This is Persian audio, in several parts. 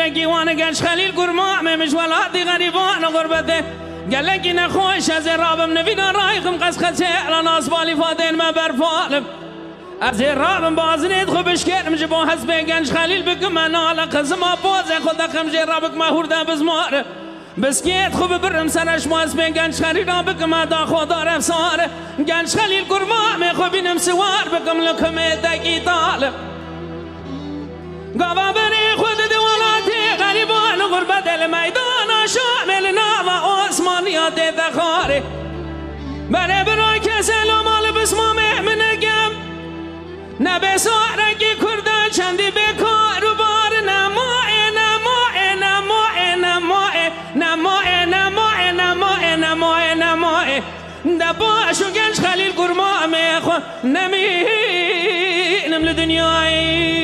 گلگی وانه گنج خلیل گرما مش ولادی غریبان غربته گلگی نخوش از رابم نبینا رایخم قسخته الان آسبالی فادین ما برفالم از رابم بازنید خوبش کردم جبا حسب گنج خلیل بگم من آلا قزم آبازه خدا خم جرابک مهورده بزماره بسکیت خوب برم سرش ماز به گنج خلیل بگم دا خدا رفساره گنج خلیل گرما خوبینم سوار بگم لکمه دگی طالب گاوا بری خود دولاتی غریبان غربت المیدان شامل ناو عثمانیات دخاره بره برای کسل و مال بسمام منگم نبه سارگی کردن چندی بکار و بار نماه نماه نماه نماه نماه نماه نماه نماه نماه دباشو گنج خلیل گرما میخوا نمینم لدنیایی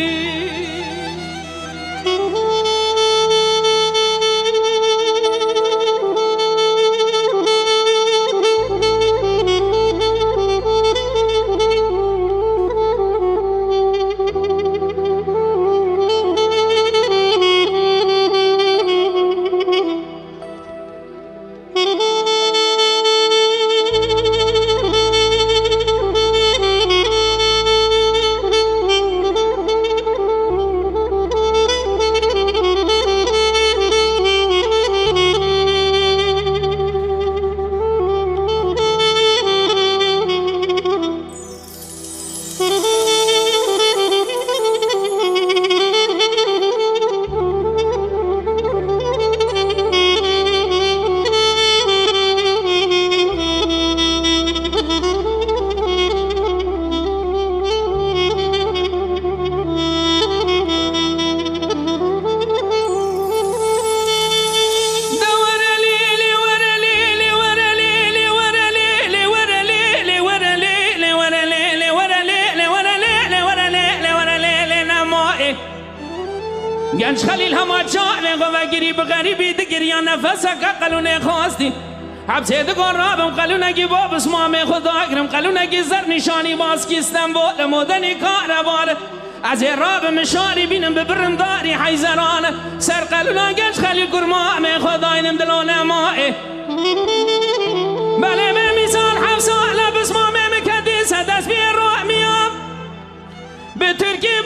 گنج خلیل همه جای و گریب غریبی دگریان نفس قلونه خواستی حبسه دگار رابم قلونه گی باب اسمام خدا اکرم قلونه گی زر نشانی باز کی استنبول مدنی کاروان از راب مشاری بینم ببرم داری حیزران سر قلونه گنج خلیل گرما خدا اینم دلونه ماه بله به میزان حفظ لب اسمام مکدی سدس بی روح میام به ترکی